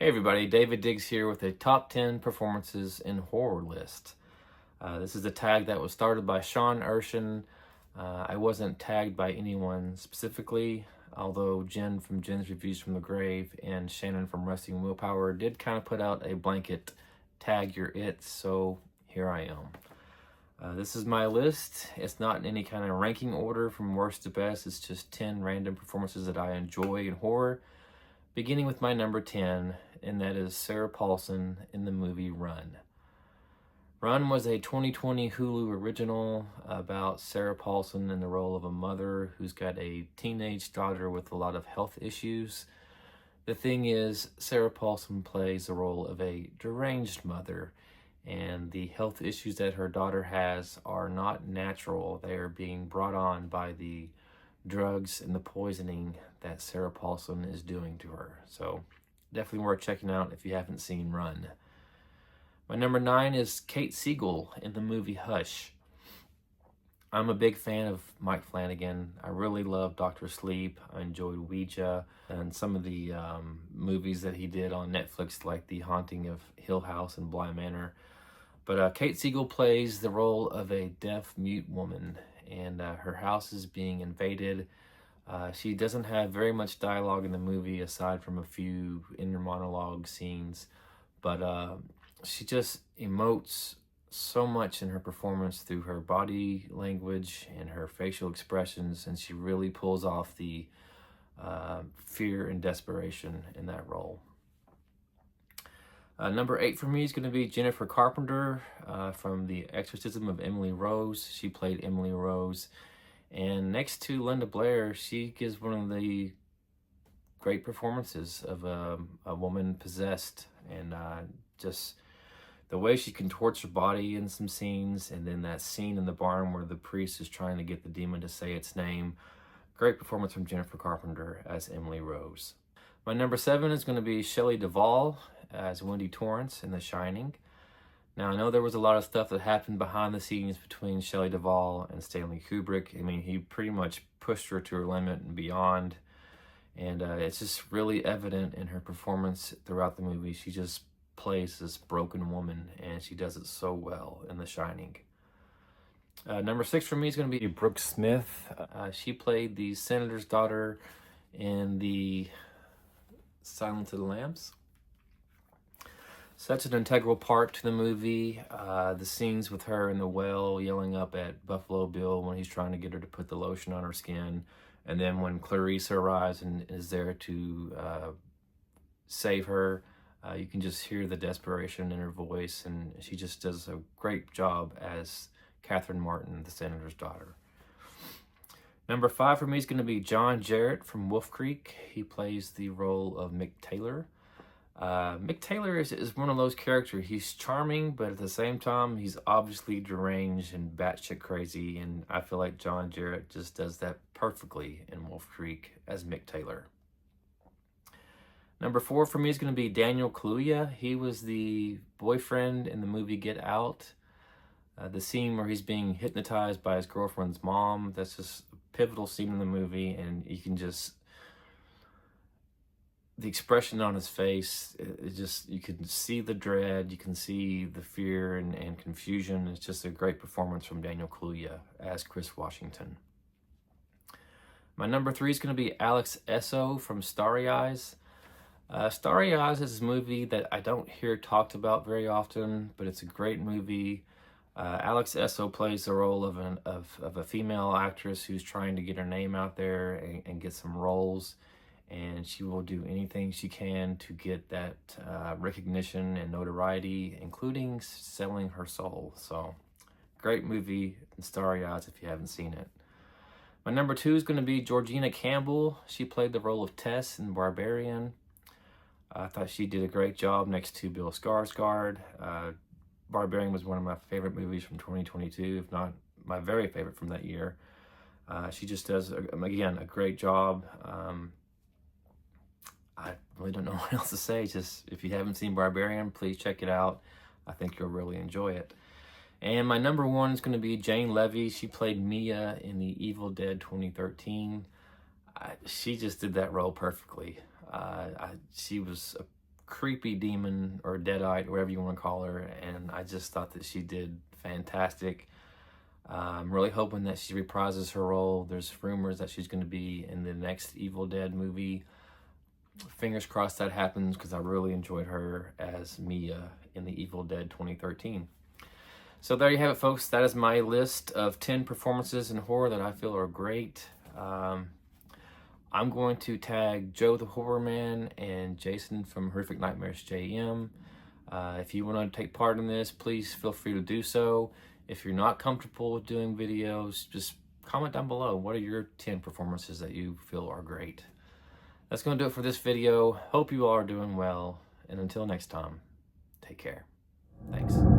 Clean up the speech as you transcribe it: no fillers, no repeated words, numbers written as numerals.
Hey everybody, David Diggs here with a top 10 performances in horror list. This is a tag that was started by Sean Urshan. I wasn't tagged by anyone specifically, although Jen from Jen's Reviews from the Grave and Shannon from Resting Willpower did kind of put out a blanket tag you're it, so here I am. This is my list. It's not in any kind of ranking order from worst to best. It's just 10 random performances that I enjoy in horror. Beginning with my number 10, and that is Sarah Paulson in the movie Run. Run was a 2020 Hulu original about Sarah Paulson in the role of a mother who's got a teenage daughter with a lot of health issues. The thing is, Sarah Paulson plays the role of a deranged mother, and the health issues that her daughter has are not natural. They are being brought on by the drugs and the poisoning that Sarah Paulson is doing to her. So definitely worth checking out if you haven't seen Run. My number 9 is Kate Siegel in the movie Hush. I'm a big fan of Mike Flanagan. I really love Dr. Sleep. I enjoyed Ouija and some of the movies that he did on Netflix, like The Haunting of Hill House and Bly Manor. But Kate Siegel plays the role of a deaf-mute woman, and her house is being invaded. She doesn't have very much dialogue in the movie aside from a few inner monologue scenes, but she just emotes so much in her performance through her body language and her facial expressions, and she really pulls off the fear and desperation in that role. Number 8 for me is going to be Jennifer Carpenter from The Exorcism of Emily Rose. She played Emily Rose. And next to Linda Blair, she gives one of the great performances of a woman possessed. And just the way she contorts her body in some scenes, and then that scene in the barn where the priest is trying to get the demon to say its name. Great performance from Jennifer Carpenter as Emily Rose. My number 7 is going to be Shelley Dval as Wendy Torrance in The Shining. Now, I know there was a lot of stuff that happened behind the scenes between Shelley Dval and Stanley Kubrick. I mean, he pretty much pushed her to her limit and beyond. And it's just really evident in her performance throughout the movie. She just plays this broken woman, and she does it so well in The Shining. Number 6 for me is going to be Brook Smith. She played the senator's daughter in the Silence of the Lambs. Such an integral part to the movie. The scenes with her in the well yelling up at Buffalo Bill when he's trying to get her to put the lotion on her skin. And then when Clarice arrives and is there to save her, you can just hear the desperation in her voice. And she just does a great job as Catherine Martin, the senator's daughter. Number 5 for me is going to be John Jarrett from Wolf Creek. He plays the role of Mick Taylor. Mick Taylor is one of those characters. He's charming, but at the same time, he's obviously deranged and batshit crazy, and I feel like John Jarrett just does that perfectly in Wolf Creek as Mick Taylor. Number 4 for me is going to be Daniel Kaluuya. He was the boyfriend in the movie Get Out. The scene where he's being hypnotized by his girlfriend's mom, that's just a pivotal scene in the movie, and you can just, the expression on his face, it just, you can see the dread, you can see the fear and confusion. It's just a great performance from Daniel Kaluuya as Chris Washington. My number 3 is going to be Alex Esso from Starry Eyes. Starry Eyes is a movie that I don't hear talked about very often, but it's a great movie. Alex Esso plays the role of a female actress who's trying to get her name out there and get some roles, and she will do anything she can to get that recognition and notoriety, including selling her soul. So, great movie, Starry Eyes, if you haven't seen it. My number 2 is going to be Georgina Campbell. She played the role of Tess in Barbarian. I thought she did a great job next to Bill Skarsgård. Barbarian was one of my favorite movies from 2022, if not my very favorite from that year. She just does, again, a great job. I really don't know what else to say. Just, if you haven't seen Barbarian, please check it out. I think you'll really enjoy it. And my number 1 is going to be Jane Levy. She played Mia in the Evil Dead 2013. She just did that role perfectly. She was a creepy demon or deadite, whatever you want to call her, and I just thought that she did fantastic. I'm really hoping that she reprises her role. There's rumors that she's going to be in the next Evil Dead movie. Fingers crossed that happens, because I really enjoyed her as Mia in the Evil Dead 2013. So there you have it, folks. That is my list of 10 performances in horror that I feel are great. I'm going to tag Joe the Horror Man and Jason from Horrific Nightmares JM. If you want to take part in this, please feel free to do so. If you're not comfortable with doing videos, just comment down below. What are your 10 performances that you feel are great? That's going to do it for this video. Hope you all are doing well. And until next time, take care. Thanks.